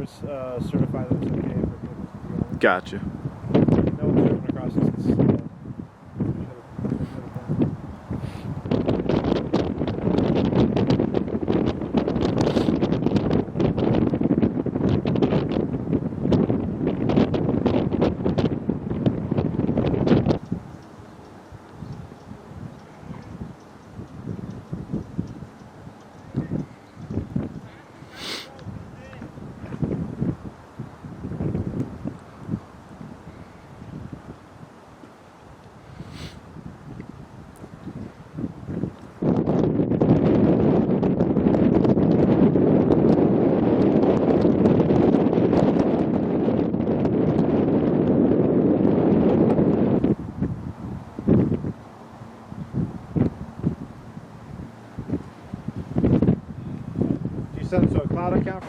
members certify that it's okay for people to be on. Gotcha. No one's driven across this. Send to a cloud account.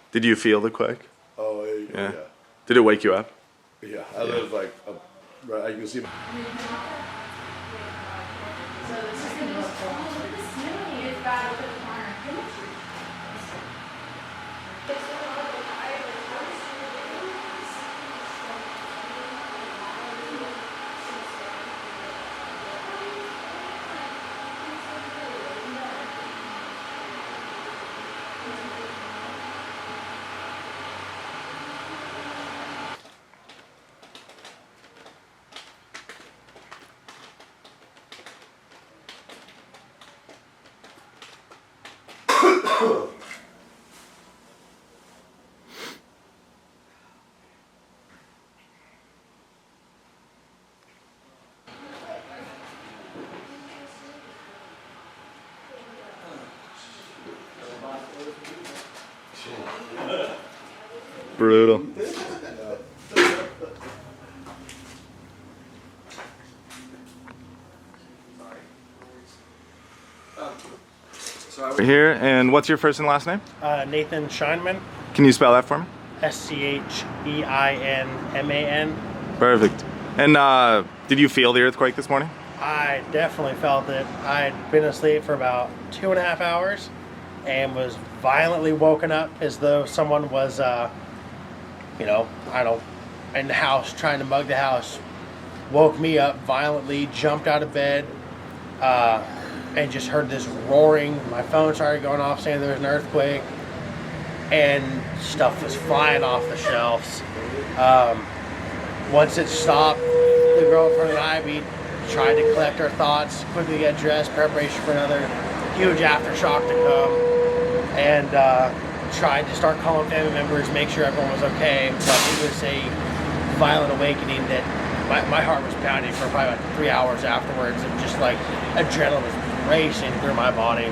Did you feel the quake? Oh, yeah. Did it wake you up? Yeah, I live like, right, you can see. Brutal. We're here, and what's your first and last name? Nathan Scheinman, Can you spell that for me? Scheinman. Perfect. And did you feel the earthquake this morning? I definitely felt it. I'd been asleep for about 2.5 hours and was violently woken up as though someone was, in the house trying to mug the house. Woke me up violently, jumped out of bed, and just heard this roaring. My phone started going off saying there was an earthquake, and stuff was flying off the shelves. Once it stopped, the girl in front of I, we tried to collect our thoughts, quickly get dressed, preparation for another huge aftershock to come, and tried to start calling family members, make sure everyone was okay. But it was a violent awakening that my heart was pounding for probably about 3 hours afterwards, and just like adrenaline was racing through my body.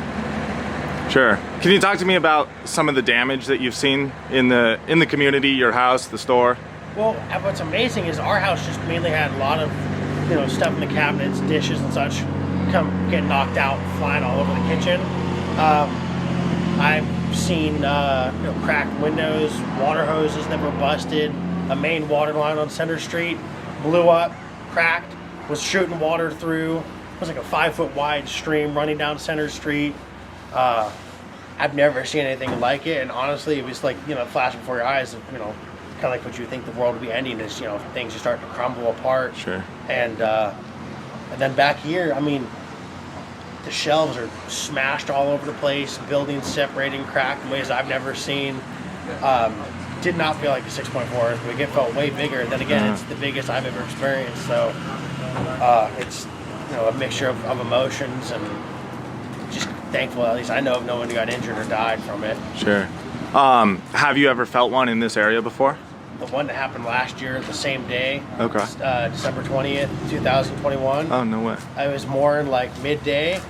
Sure. Can you talk to me about some of the damage that you've seen in the community, your house, the store? Well, what's amazing is our house just mainly had a lot of, stuff in the cabinets, dishes and such, come get knocked out, flying all over the kitchen. I've seen cracked windows, water hoses that were busted, a main water line on Center Street blew up, cracked, was shooting water through. It was like a 5-foot wide stream running down Center Street. I've never seen anything like it, and honestly, it was like, flashing before your eyes of, kind of like what you think the world would be ending is, things just start to crumble apart. Sure. And then back here, I mean, the shelves are smashed all over the place, buildings separating, cracked in ways I've never seen. did not feel like a 6.4 earthquake. It felt way bigger. And then again, it's the biggest I've ever experienced. So it's a mixture of emotions and just thankful. At least I know no one got injured or died from it. Sure. Have you ever felt one in this area before? The one that happened last year, the same day. Okay. December 20th, 2021. Oh, no way. I was more in like midday.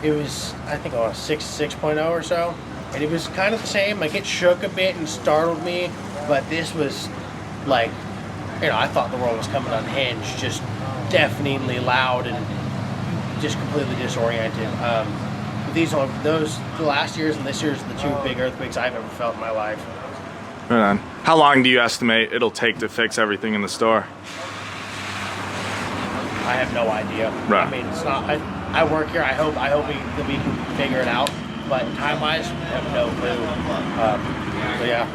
It was, I think, on a 6.0 or so. And it was kind of the same. Like, it shook a bit and startled me. But this was like, I thought the world was coming unhinged. Just deafeningly loud and just completely disoriented. The last year's and this year's the two big earthquakes I've ever felt in my life. Right on. How long do you estimate it'll take to fix everything in the store? I have no idea. Right. I mean, it's not. I work here. I hope that we can figure it out. But time-wise, I have no clue. So yeah.